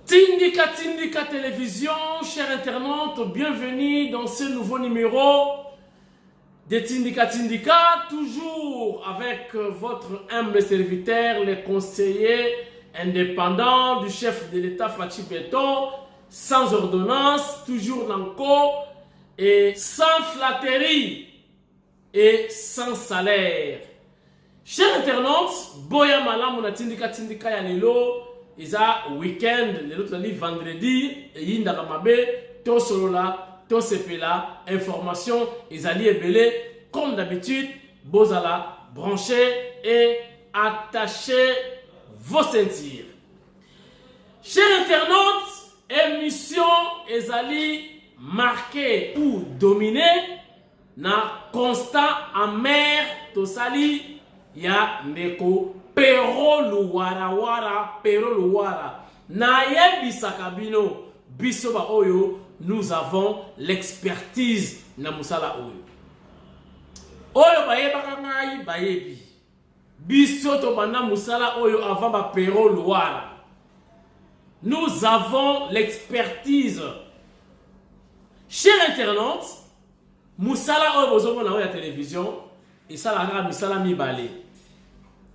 Tindika Tindika Télévision, chers internautes, bienvenue dans ce nouveau numéro de Tindika Tindika, toujours avec votre humble serviteur, le conseiller indépendant du chef de l'État Fachi Beton, sans ordonnance, toujours nanko et sans flatterie et sans salaire. Chers internautes, boya malamu na Tindika Tindika ya lelo. Isa week-end, l'autre vendredi, et yinda mabe, to solola, to sepela, information, isali ebele, comme d'habitude, bozala, branchez et attachez vos ceintures. Chers internautes, émission isali marquée ou dominée, na constat amer, to sali, ya neko. Pero Luwara, Pero Luwara. Naye Bisakabino, Bisoba Oyo, nous avons l'expertise na musala Oyo. Oyo baye bakangai bayebi. Bisoto banda musala Oyo avant ba Pero Luwara. Nous avons l'expertise. Chers internautes, musala Oyo bozomo na Oyo la télévision, et ça la musala mi balé.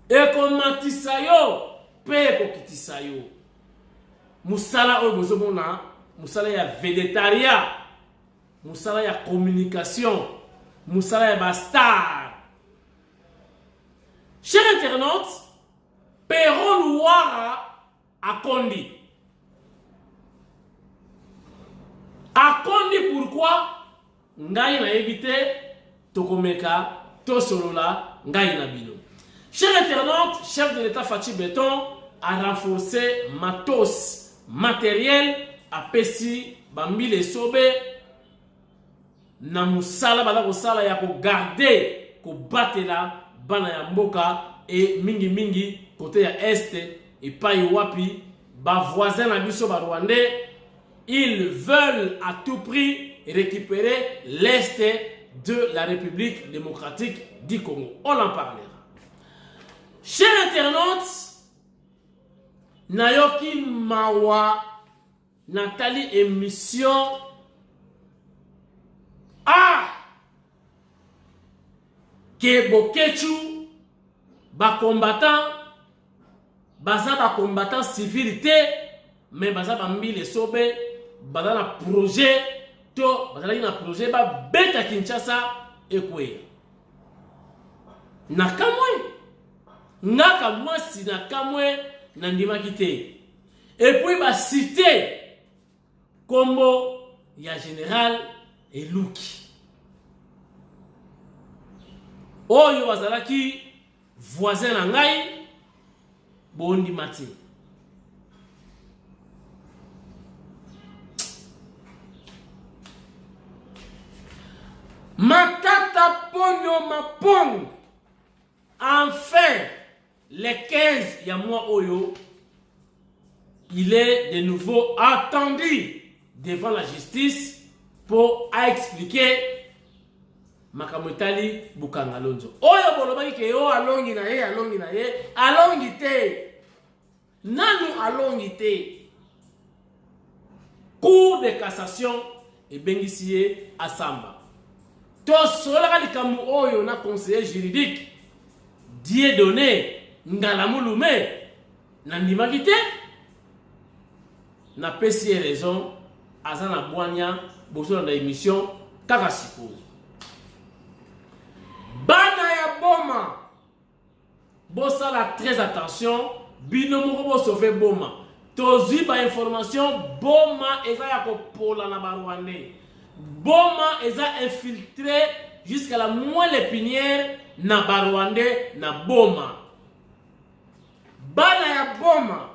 Ekomatisa yo pe kokitisa yo musala oyo bozomona musala ya végétarien musala ya communication musala ya bastar. Chers internautes, Pero Luwara akondi pourquoi ngai na éviter tokomeka tosolola ngai na bino. Chers internautes, chef de l'État Fachi Beton a renforcé matos matériel à Pessi, Bambile Sobe, na musala bala kosala ya ko garder ko batela bana ya mboka et mingi côté ya est et pas wapi ba voisin na biso ba rwandais, ils veulent à tout prix récupérer l'est de la République démocratique du Congo. On en parlera. Chers internautes, Nayoki Mawa Nathalie émission ke bokechu ba combattant baza ba combattant civilité mais baza ba mbile sobe baza na projet to baza na projet ba beta Kinshasa ekwe nakamwe naka mwasi na kamwe na ndima kite. Et puis ba cité kombo ya général Eluki oyo bazalaki voisin na ngai bondi mati. Matata ponyo mapong. Enfin, les 15 ya mois Oyo, il est de nouveau attendu devant la justice pour expliquer Makamotali Bukangalonzo. Oyo bolobaki ke yo alongi na ye, alongi te. Nanu alongi te. Cour de cassation et bengisie Asamba. To sola likamu Oyo na conseiller juridique Dieudonné Ngalamulume nandimaki te na pesi raison azana bwanya boso na émission kaka sikoyo bana ya boma bosala très attention bino moko bo sauver boma tozwi ba information boma eza ya kopola na barwandais boma eza infiltré jusqu'à la moelle épinière na barwandais na boma. Bana ya boma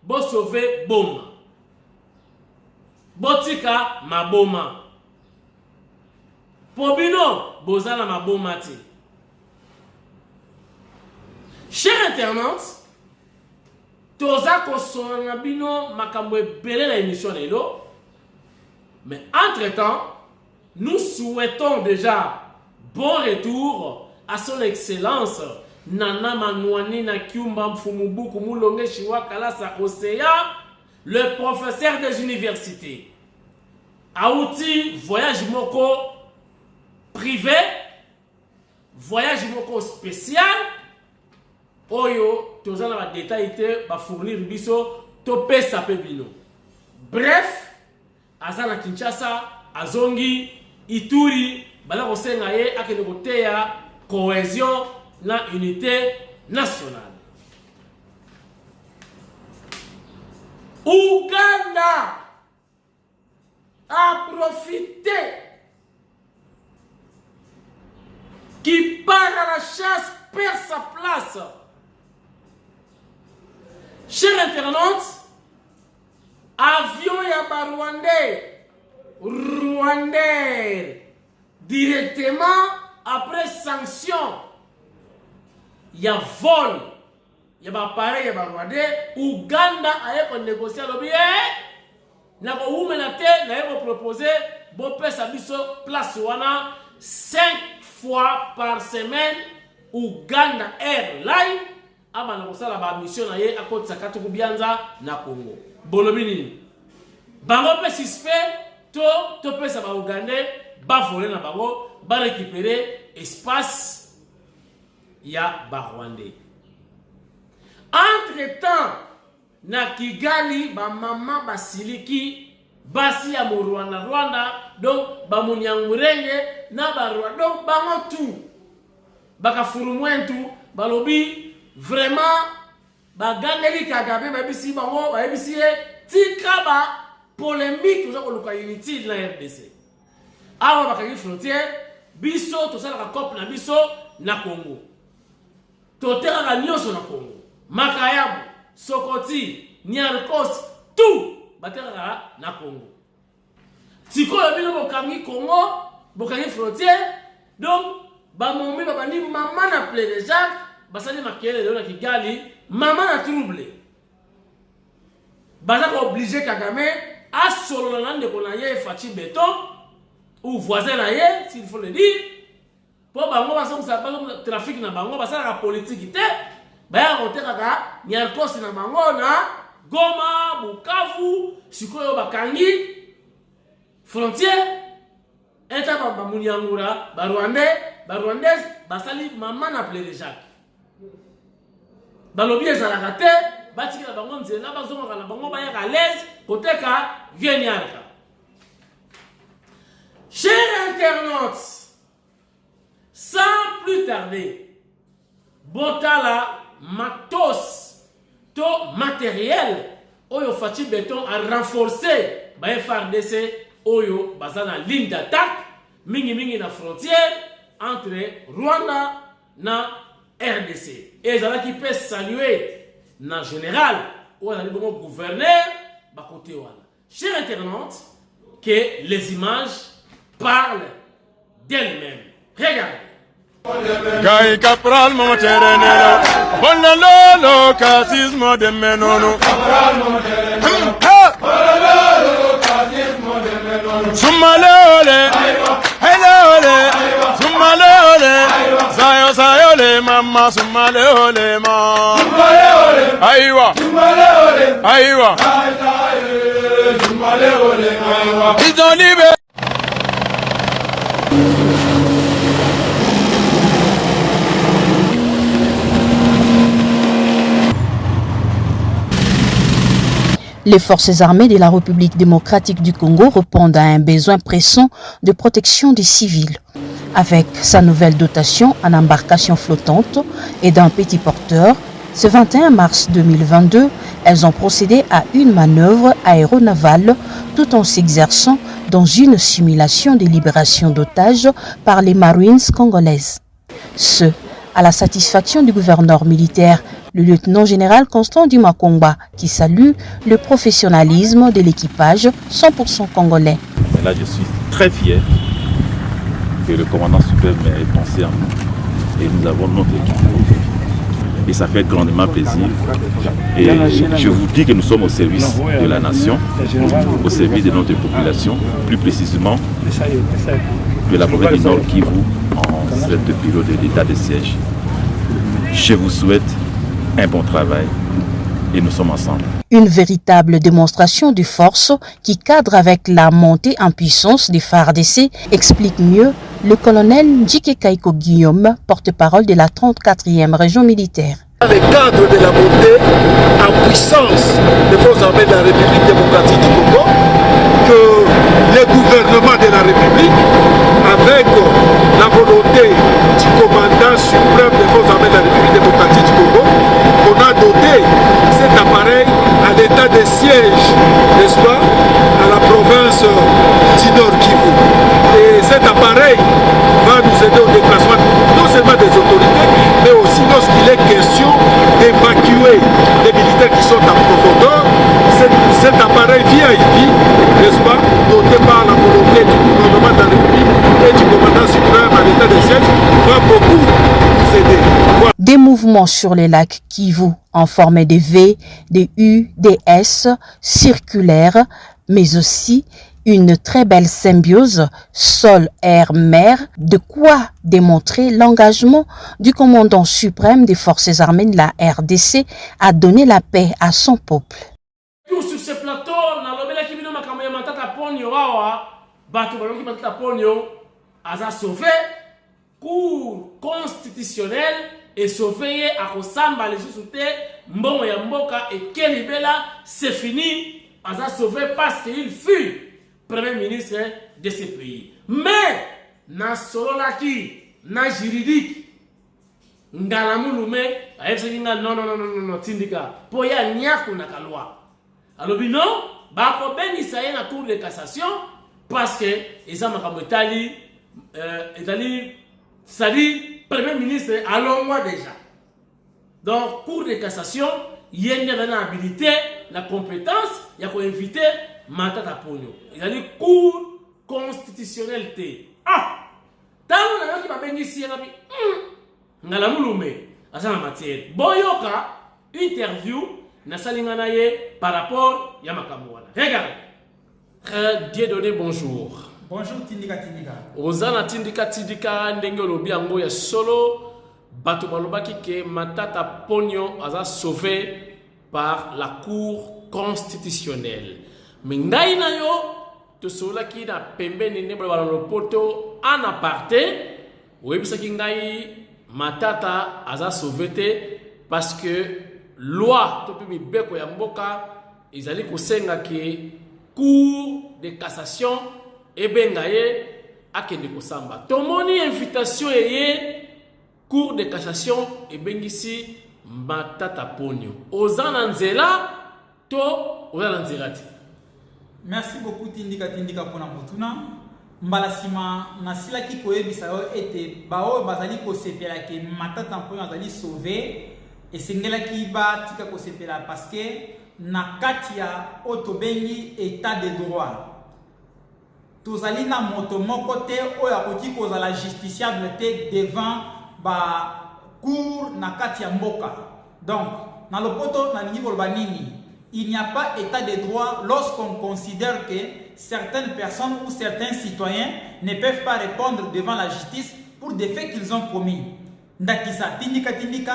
bo sauver boma botika maboma pobino bozala maboma ti. Chers internautes, toza kosona bino makambo ebele na émission lelo, mais entre temps nous souhaitons déjà bon retour à son excellence Nana Manouani na Kiumba Mfumubuku Mulonge Shiwa Kalasa Osea le professeur des universités, Aouti voyage moko privé, voyage moko spécial, Oyo, tous les détails va fournir biso topé sapebino. Bref, Azana Kinshasa, Azongi, Ituri, bala kosenga ye akene koteya cohésion na unité nationale. Ouganda a profité qui part à la chasse perd sa place. Chers internautes, avion ya Rwandais directement après sanction, il y a vol, il y a appareil ya Rwandais, Ouganda a négocié le billet, na ko oumenate na ko proposer bon pesa biso place wana 5 fois par semaine. Uganda Airline abana kosala ba mission na ye akotisa katuku bianza na Congo. Bolobini bango pe suspect to pesa ba Ugandais ba voler na bango ba récupérer espace ya ba Rwandais. Entre-temps na Kigali ba mama basiliki basi ya Rwanda donc ba munyangurenge na ba Rwanda donc bango tout baka furumwentu balobi vraiment bagangeli Kagame babisi bango babisi tika ba polémique oza koluka unity na RDC awa bakaki frontière biso tosala ka cop na biso na Congo totera ka nyonso na Congo Makayabu Sokoti Nyarkos tout batera na Congo tikoyo bino bokangi Congo bokangi frontière donc ba momi ba bani mama na plein déjà basali makele leo na Kigali mama na trouble baza ko obligé Kagame a solo na ndeko na ye Fachi Beton ou voisin na ye s'il faut le dire pour bango baso sa trafic na bango basala ka politique te ba ya koteka ka Nyarkos na bango na Goma Bukavu sikoyo bakangi frontière eta ba munyangura ba Rwandais basali mama na plein Jacques balobi ezalaka te batikela bango nzela bazonga na bango ba ya à l'aise koteka vieniarka. Chers internautes, sans plus tarder, botala matos to matériel oyo Fachi Beton a renforcé ba FARDC oyo bazana ligne d'attaque mingi na frontière entre Rwanda na RDC. Et ça qui peut saluer na général ou na bon gouverneur ba côté wana. Chers internautes, que les images parlent d'elles-mêmes. Regardez. Gai Capral Monterenero, Bololo, Casismo de Menono, Sumaleole, Helole, Sumaleole, Sayo Sayole, Mama Sumaleole, Ma, Aiwa, Aiwa, ils ont libéré. Les forces armées de la République démocratique du Congo répondent à un besoin pressant de protection des civils. Avec sa nouvelle dotation en embarcation flottante et d'un petit porteur, ce 21 mars 2022, elles ont procédé à une manœuvre aéronavale tout en s'exerçant dans une simulation de libération d'otages par les Marines congolaises. Ce, à la satisfaction du gouverneur militaire, le lieutenant-général Constant Dimakomba, qui salue le professionnalisme de l'équipage 100% congolais. Et là, je suis très fier que le commandant suprême ait pensé en nous. Et nous avons notre équipe. Et ça fait grandement plaisir. Et je vous dis que nous sommes au service de la nation, au service de notre population, plus précisément de la province du Nord Kivu en cette période de l'état de siège. Je vous souhaite un bon travail et nous sommes ensemble. Une véritable démonstration de force qui cadre avec la montée en puissance des FARDC, explique mieux le colonel Njike Kaiko Guillaume, porte-parole de la 34e région militaire. Dans le cadre de la montée en puissance des forces armées de la République démocratique du Congo, que le gouvernement de la République, avec la volonté du commandant suprême des forces armées de la République démocratique du Congo, qu'on a doté cet appareil à l'état de siège, n'est-ce pas, à la province du Nord Kivu. Et cet appareil va nous aider au déplacement non seulement des autorités, mais aussi lorsqu'il est question d'évacuer les militaires qui sont en profondeur. Cet appareil VIP, n'est-ce pas, doté par la volonté du gouvernement de la République et du commandant suprême à l'état de siège, va beaucoup nous aider. Voilà. Des mouvements sur les lacs Kivu en forme de V, des U, des S, circulaires, mais aussi une très belle symbiose sol, air, mer, de quoi démontrer l'engagement du commandant suprême des forces armées de la RDC à donner la paix à son peuple. Sur ce plateau, a sauvé cour constitutionnel et sauvé à Kosamba les sous-soutés, Mbongo ya Mboka et Kelibela, c'est fini, a sauvé parce qu'il fut Premier ministre de ce pays. Mais, na sololaki, na juridique, ngalamulume, non, tindika, poya nyaku na kalwa. Alors, non, bako beni saye na cour de cassation, parce que, ils ont makamotali, c'est-à-dire, Premier ministre, allons-moi déjà. Donc, cour de cassation, il y a une habilité, la compétence, il y a qu'on inviter Matata Ponyo. Il a dit cour constitutionnalité. Ah! Tant que nous avons ici, nous avons en matière. Boyoka, interview, par rapport à Yamakamouana. Regardez. Dieu donné bonjour. Bonjour Tindika Tindika. Ozana Tindika Tindika ndenge lobi yango ya solo bato balobaki ke Matata Ponyo aza sauvé par la cour constitutionnelle. Mais ngai na yo to solaki na pembeni ne bala lopoto en aparté webisaki ngai Matata aza sauvé parce que loi to pe beko ya mboka ezali kosenga ke cour de cassation ebengaye akende kosamba. Tomoni invitation eye cour de cassation ebengisi Matata Ponyo. Ozana nzela to ozana nzela ti. Merci beaucoup Tindika Tindika pour motuna. Mbalasima nasila ki koyebisa yo ete bao bazali ko sepela ke Matata Ponyo azali sauvé et sengela ki ba tika ko sepela parce que na katia otobengi état de droit. Tozali na moto moko te oyo akoki kozala justiciable te devant ba cour na katia mboka. Donc na lopoto na lingi koloba nini? Il n'y a pas état de droit lorsqu'on considère que certaines personnes ou certains citoyens ne peuvent pas répondre devant la justice pour des faits qu'ils ont commis. Ndakisa Tindika Tindika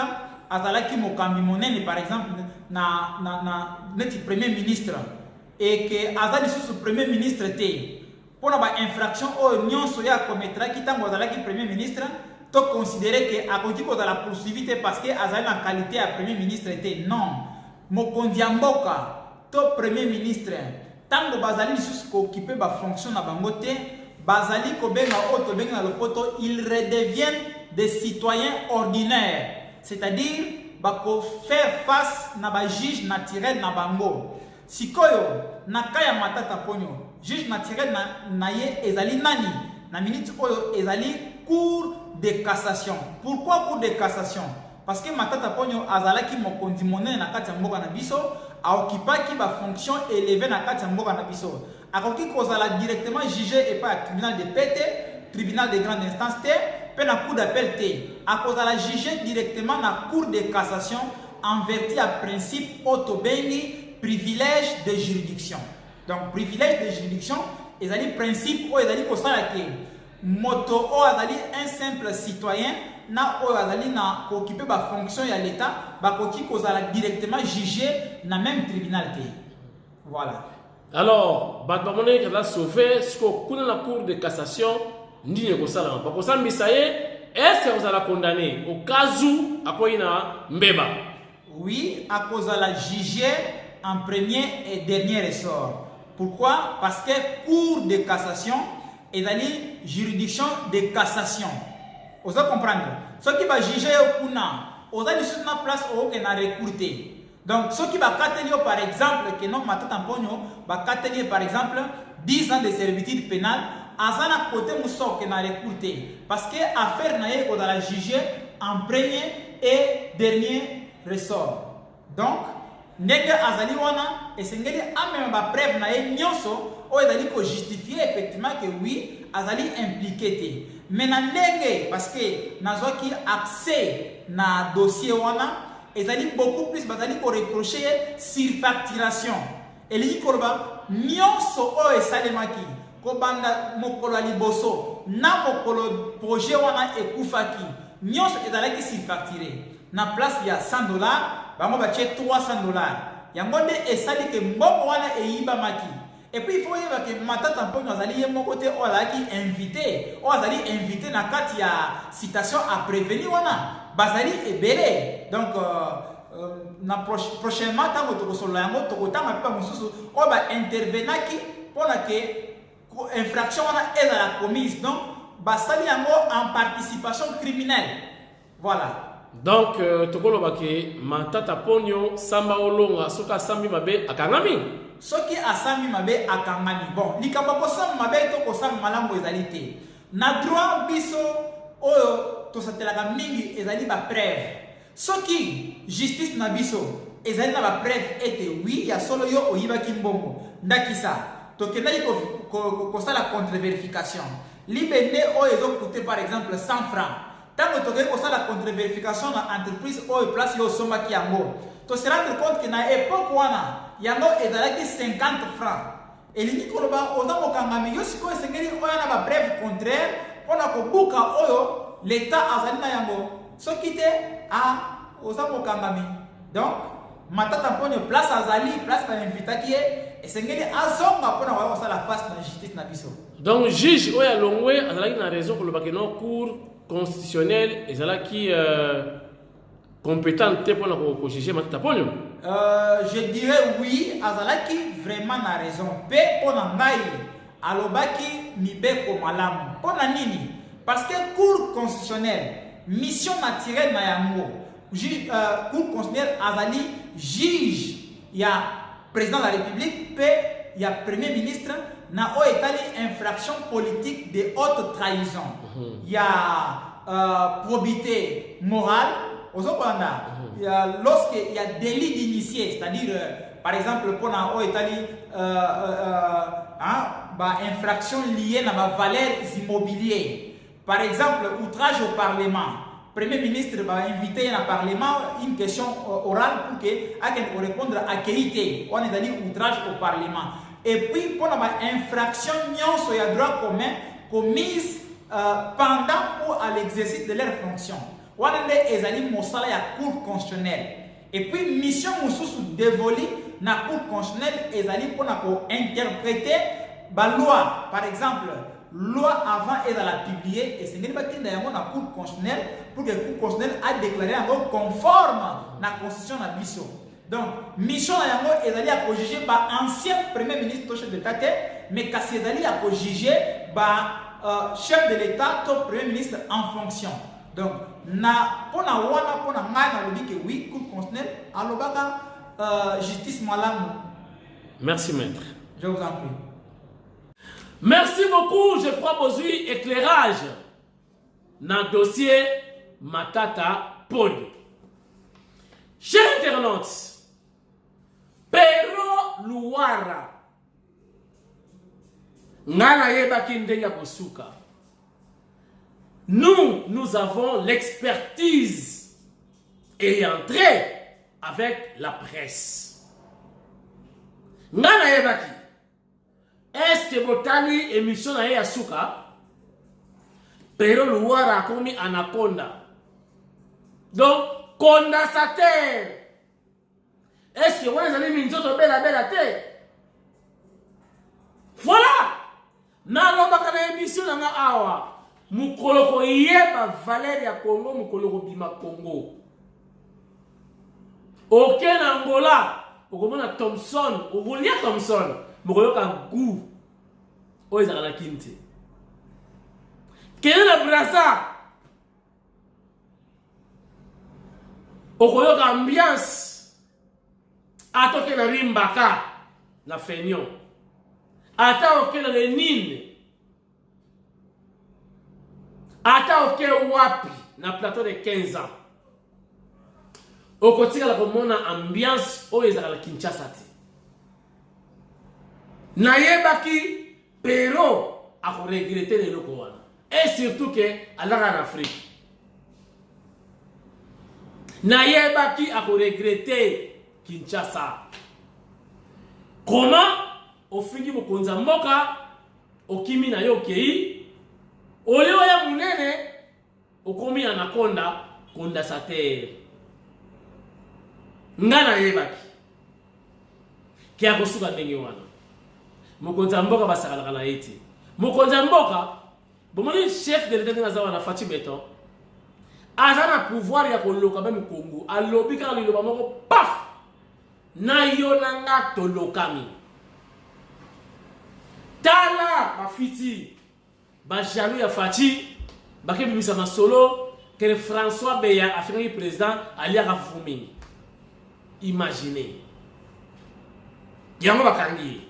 azalaki mokambi monene par exemple na neti premier ministre et que azali sous premier ministre te pour ba infraction o nyonso ya commettra ki tango azalaki premier ministre to considérer que akoki ko la poursuivi parce que azali en qualité à premier ministre te non. Mokonzi ya mboka to premier ministre tango bazali lisusu ko occuper ba fonction na bango te bazali ko benga auto benga na lopoto ils redeviennent des citoyens ordinaires, c'est-à-dire bako faire face na ba juge naturel na bango. Sikoyo na kaya Matata Ponyo juge naturel na ye ezali nani na minute oyo ezali cour de cassation. Pourquoi cour de cassation? Parce que Matata Ponyo azalaki mokonzi monene na kati ya mboka na biso aokipaki ba fonction élevée na kati ya mboka na biso akoki kozala directement jugé et pas tribunal de paix tribunal de grande instance pe na cour d'appel akozala jugé directement na cour de cassation en vertu à principe otobengi privilège de juridiction. Donc privilège de juridiction ezali principe o ezali kosala ke moto o azali un simple citoyen na oyo azali na occuper ba fonction ya l'état bakoki kozala directement jugé na même tribunal te. Voilà. Alors, Batbamone qui a sauvé ce qu'on a la cour de cassation, ni ne kosala. Parce que ça est-ce que vous allez condamner au cas où à quoi il y a mbeba? Oui, à cause de la jugé en premier et dernier ressort. Pourquoi? Parce que cour de cassation est la juridiction de cassation. Vous allez comprendre. Ce qui va juger au kuna, vous allez sur la place où on a recruté. Donc, ce qui va catenir par exemple, que non matin tamponio, va catenir par exemple 10 ans de servitude pénale, à ça côté mousso qu'on a recruté. Parce que affaire naïe qu'on a jugé en premier et dernier ressort. Donc, nègre azali wana et c'est ngeli amène ma preuve naïe nyonso, ou ezali ko justifier effectivement que oui, azali impliqué té. Mais na nègre parce que nazo qui accès na dossier wana et ça dit beaucoup plus bazali ko reprocher surfacturation et li koloba nyonso o esalemaki ko banda mokolo liboso na mokolo projet wana ekufaki nyonso ezalaki surfacturé na place ya $100 bango ba che $300 yango nde esali ke mboko wana eyiba maki et puis il faut yeba ke matata mpo azali ye moko te o azalaki invité na kati ya citation à prévenir wana bazali ebele. Donc prochainement tango tokosolola yango tokotanga mpe mosusu oyo baintervenaki mpona ke infraction wana ezala commise, donc basali yango en participation criminelle. Voilà. Donc tokoloba ke matata ponyo samba olonga soka sambi mabe akangami soki asambi mabe akangami. Bon, likambo kosamba mabe to kosamba malamu ezali te na droit biso oyo tosatelaka mingi ezali ba preuve. Soki justice na biso ezali na ba preuve ete oui ya solo yo oyibaki mbongo ndakisa tokendaki kosala contre-vérification libende oyo ezokute par exemple 100 francs. Tango tokendaki kosala contre-vérification na entreprise oyo place yo osombaki yango to se rendre compte que na époque wana yango ezalaki 50 francs. Elingi koloba oza mokangami yo sikoyo esengeli oyo na ba preuve contraire mpona kobuka oyo l'État azali na yango soki te oza mokangami. Donc matata mpona place azali place na invitaki ye esengeli azonga mpona koya kosala face na justice na biso. Donc juge oyo alongwe azalaki na raison koloba ke no cour constitutionnelle ezalaki compétente pour la juger matata ponyo. Je dirais oui, azalaki vraiment na raison. Pe pona ngai alobaki mibeko malamu. Pona nini? Parce que cour constitutionnelle mission naturelle na yango. Cour constitutionnelle azali juge ya président de la République pe ya premier ministre na o etali infraction politique de haute trahison. Ya probité morale. Lorsqu'il y a délit d'initié, c'est-à-dire par exemple pour infraction liée à ma valeur immobilière, par exemple outrage au Parlement, Premier ministre va inviter dans le Parlement une question orale pour que répondre à qualité, on est allé outrage au Parlement. Et puis pour l'infraction il y a droit commun commise pendant ou à l'exercice de leur fonction. Wana ezali mosala ya cour constitutionnelle. Et puis mission mosusu dévolue na cour constitutionnelle ezali pona ko interpréter ba loi. Par exemple, loi avant ezala publier et c'est ngeli batinda yango na cour constitutionnelle pour que cour constitutionnelle a déclaré yango conforme na constitution na biso. Donc mission yango ezali ya ko juger ba ancien premier ministre to chef de l'État mais kasi ezali ya ko juger ba chef de l'État to premier ministre en fonction. Donc, pona ngai na lobi que oui, cour constitutionnelle alobaka justice malamu. Merci maître. Je vous en prie. Merci beaucoup, je crois besoin éclairage dans le dossier Matata Ponyo. Chers internautes, Pero Luara ngana yebaki ndenga kosuka. Nous avons l'expertise et entrer avec la presse. Ngana yebaki. Est-ce que botani émission na yasuka? Pero Luara komi anaconda. Donc, condensateur. Est-ce que vous avez mis une autre belle tête? Voilà. Dans l'émission, awa mukoloko yeba valeur ya Congo, mukoloko bima Congo. Ok Angola, okomona Thompson, okolia Thompson, mukoloka goût. Oyo ezala kinte. Kene na Brasa. Okoyoka ambiance. Atoke na Rimbaka na Fenyon. Ata oke na Lenine. Ata oke wapi na plateau de 15 ans. Okotika la komona ambiance oyo ezala Kinshasa te. Nayebaki pero a regretter les locaux. Et surtout que alaka en Afrique. Nayebaki a regretter Kinshasa. Comment ofingi mokonza mboka okimi na yo kei oleo ya munene okomi anakonda condensateur. Ngana yebaki ki akosuka ndenge wana. Mokonza mboka basakala na eti. Mokonza mboka bomoni chef de l'état nazawa na Fatou Beton. Azana pouvoir ya koloka même Congo. Alobi ka liloba moko paf. Na yo nanga tolokami. Tala bafiti ba jalou ya Fati baké bimisa masolo que François Beya afin président ali akafumini. Imaginez. Yango bakangi.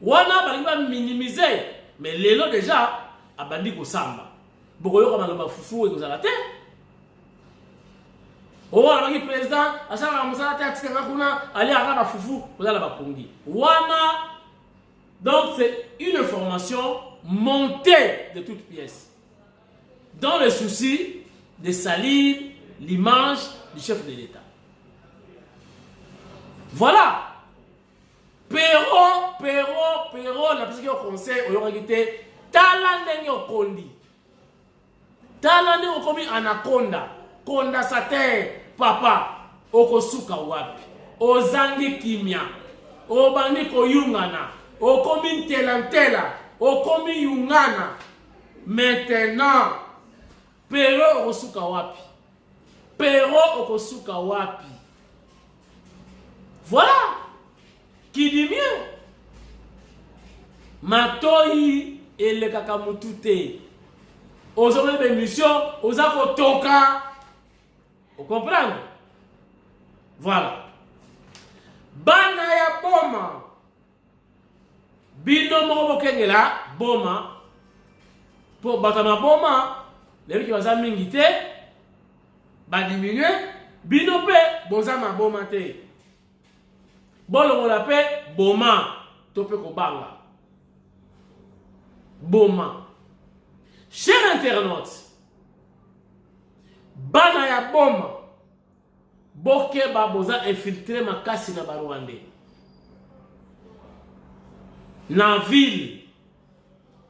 Wana balinga minimiser mais lelo déjà abandi ko samba. Bokoyo kama loba fufu ekozala te. Wana bangi président asala musala te atika kuna ali akaba fufu kozala bakongi. Wana donc c'est une information montée de toutes pièces. Dans le souci de salir l'image du chef de l'État. Voilà. Pero, la personne qui est au conseil, on a dit, talande au kondi. Talande au komi anaconda. Condensateur, papa, okosuka wapi. Ozangi kimia. Obandi ko yungana. Okomi telantela. Okomi yungana. Maintenant, pero okosuka wapi. Pero okosuka wapi. Voilà. Qui dit mieux? Matoi et le kakamutute. Aux hommes de mission, aux akotoka. Vous comprenez? Voilà. Bana ya boma. Bino moko kengela boma. Pour batama boma, les qui baza mingite, ba diminuer, bino pe bozama boma te. Bolo on l'appelle boma, tope ko banga. Boma. Chers internautes, bana ya boma, boke ba boza infiltrer makasi na Barwandais. Na ville,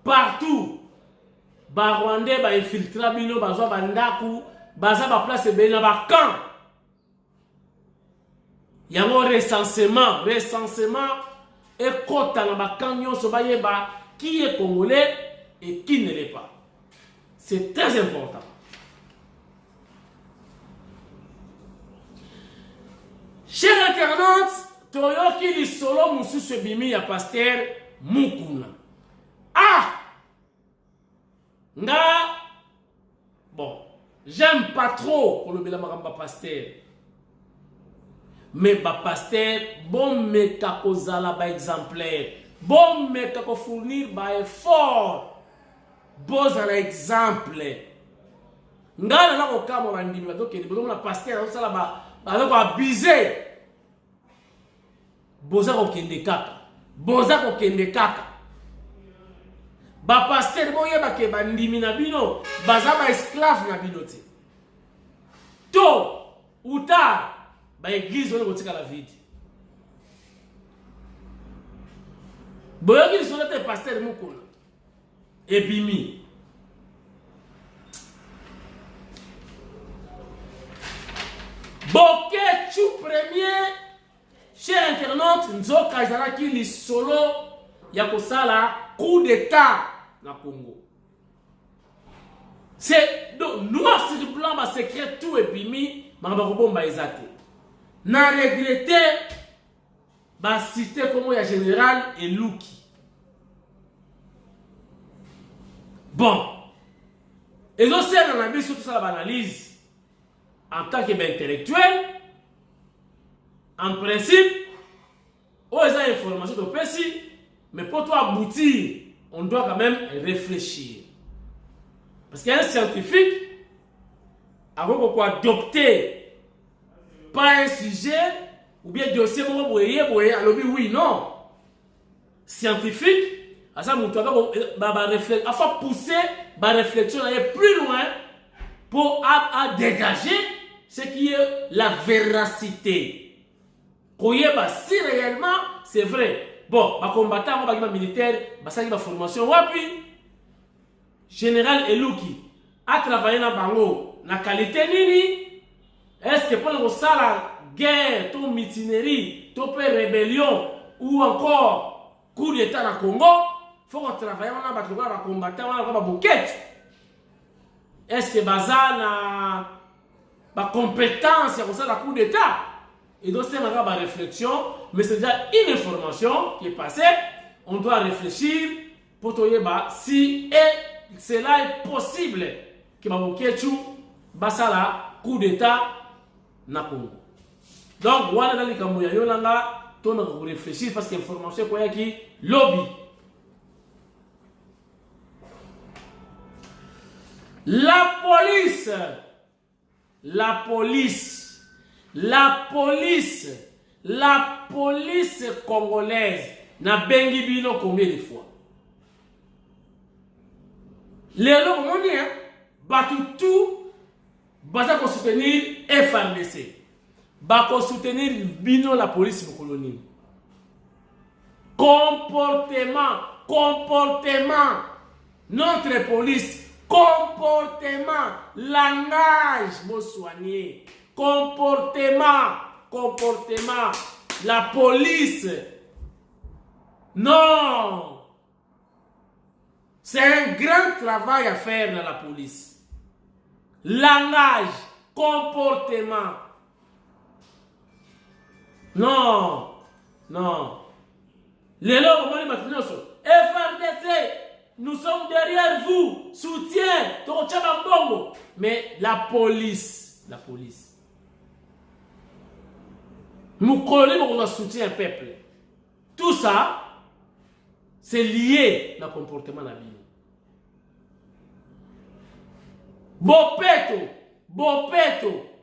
partout, Barwandais ba infiltrer bino bazwa bandaku, baza ba place be na ba camp. Il y a un recensement et quand on a camion qui est congolais et qui ne l'est pas. C'est très important. Chers internautes, Toyoki li solo musu se bimi ya pasteur Mukuna. Ah! Nga bon, j'aime pas trop pour le Belamaramba pasteur. Mais ba pasteur bon me kako zala ba exemplaire bon me kako fournir ba effort bon zala exemple ngala na ko kama bandimi ba dokeli bo na pasteur on sala ba ko abuser boza ko kende kaka ba pasteur bo yeba ke bandimi na bino baza ba esclave na bino te to uta ba église on kotika la vide. Boyoki lisolo te pasteur Mukuna. Ebimi. nzoka ezalaki lisolo ya kosala coup d'état na Congo. C'est donc noir sur blanc, ma secret tout épimi, ma bomba ezate. Na regretté, ma cité comme il y a général et Luki. Bon, et donc c'est dans la vie sur tout ça l'analyse en tant qu'intellectuel, en principe, on a des informations de PSI, mais pour toi aboutir, on doit quand même réfléchir. Parce qu'un scientifique, avant qu'on adopter pas un sujet, ou bien dossier, alors oui, non. Scientifique, à ça, on doit pousser ma réflexion aller plus loin pour dégager ce qui est la véracité. Si réellement c'est vrai. Bon, les combattants, les militaires, les formation, wapi Général Eluki a travaillé dans Bango, na qualité nini? Est-ce que pendant la guerre, ton mutinerie, ton rébellion ou encore coup d'état dans Congo, il faut qu'on travaille dans les combattants, dans les bouquets. Est-ce que baza na compétence pour ça la coup d'état? Et donc c'est ma réflexion, mais c'est déjà une information qui est passée. On doit réfléchir pour trouver si cela est possible que Babokechu basa la coup d'état na Congo. Donc voilà dans les Camerounais, on doit réfléchir parce que l'information est qui lobby. La police congolaise n'a bengi bino combien de fois? Les gens ont dit, tout, basa ko soutenir FRDC, bako soutenir bino la police colonie. Comportement, notre police, comportement, langage, mo soigné, comportement, la police, non. C'est un grand travail à faire dans la police. Langage, comportement. Non. Les gens maintenant FRDC, nous sommes derrière vous, soutien, mais la police. Nous connaissons qu'on soutient un peuple. Tout ça, c'est lié au comportement de la vie.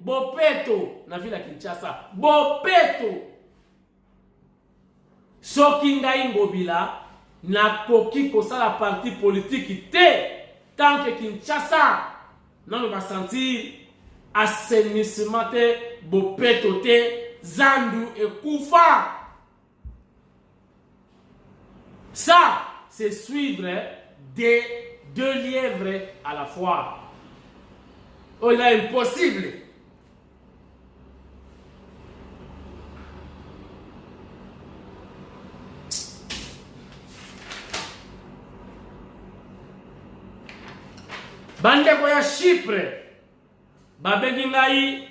Bopeto, na ville ya Kinshasa. Bopeto. Soki ngai ngobila, na koki kosala parti politique te, tant que Kinshasa, nan va sentir assainissement te, bopeto te, zandu et koufa. Ça, c'est suivre des deux lièvres à la fois. Oh, il est impossible. Bandeko ya Chypre, babengi ngai,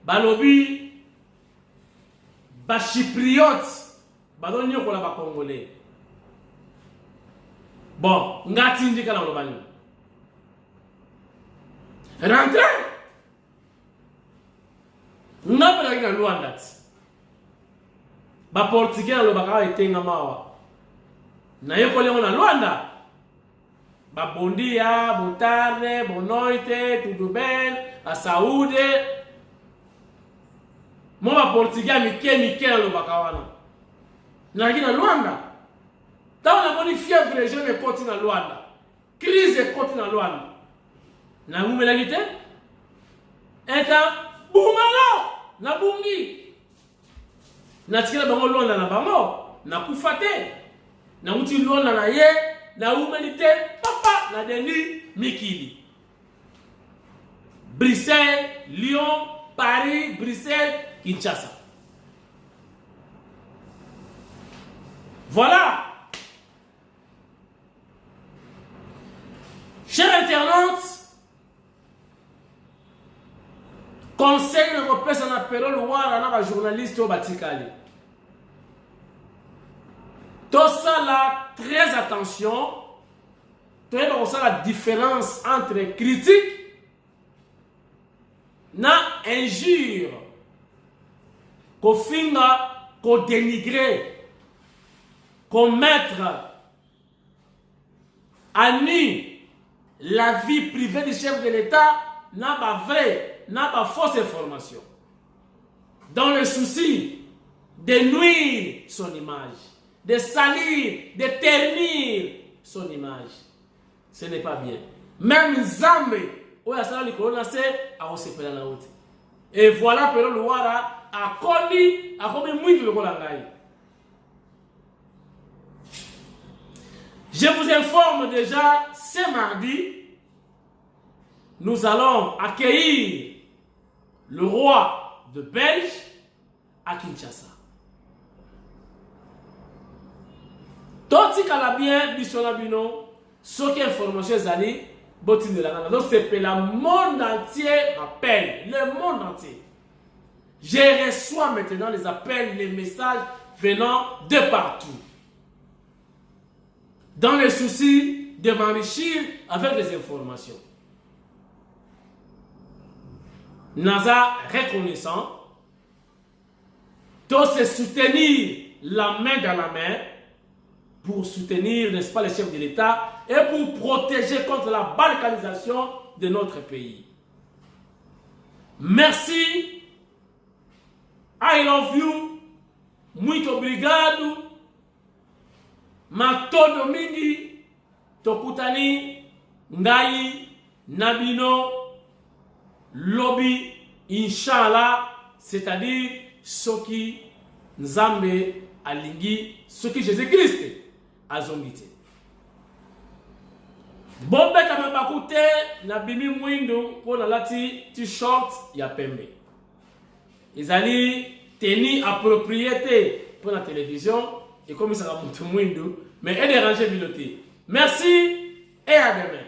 balobi, chypriote, badoni yokola ba congolais. Bon, ngati ndika na lobani. Rentre. Ngapela ina Luanda. Ba portugais lobaka etenga mawa. Na yokole na Luanda. Ba bondia, botarde, bonoite, tudo bem, a saúde. Mo ba portugais mike na lobaka wana. Na kina Luanda. Dans la bonne fièvre, les gens ne continuent à Luanda. Crise continue à Luanda. Na mumela gite? Eta bungalo na bungi. Na tikela bango Luanda na bango na kufate. Na uti Luanda na ye na humanité papa na deni mikili. Bruxelles, Lyon, Paris, Bruxelles, Kinshasa. Voilà. Chers internautes, conseil de repère en appel le voir journaliste au Batikali. Tout ça là, très attention. Tout ça la différence entre critique na injure, qu'on finga, qu'on dénigrer, qu'on mettre à nu la vie privée du chef de l'État n'a pas vrai, n'a pas fausse information. Dans le souci de nuire son image, de salir, de ternir son image. Ce n'est pas bien. Même Zambé, où il y a ça, et voilà, Péro Louara a commis moins de l'Olangaï. Je vous informe déjà, ce mardi, nous allons accueillir le roi de Belge à Kinshasa. Toti Kalabien, Bissonabino, ce qui est information Zali, Botin de la Ghana. Donc c'est que le monde entier m'appelle. Le monde entier. Je reçois maintenant les appels, les messages venant de partout. Dans le souci de m'enrichir avec les informations. NASA reconnaissant, doit se soutenir la main dans la main pour soutenir, n'est-ce pas, les chefs de l'État et pour protéger contre la balkanisation de notre pays. Merci. I love you. Muito obrigado. Matodo mingi. Tokutani. Ngai. Nabino. Lobby. Inch'Allah. C'est-à-dire, Soki. Nzambe. Alingi. Soki Jésus-Christ. Azongite. Bombe kama bakute na bimi mwindo pour la lati t-shirt ya pembe. Izali teni approprié pour la télévision et comme ça va mwindo mais est dérangé biloté. Merci et à demain.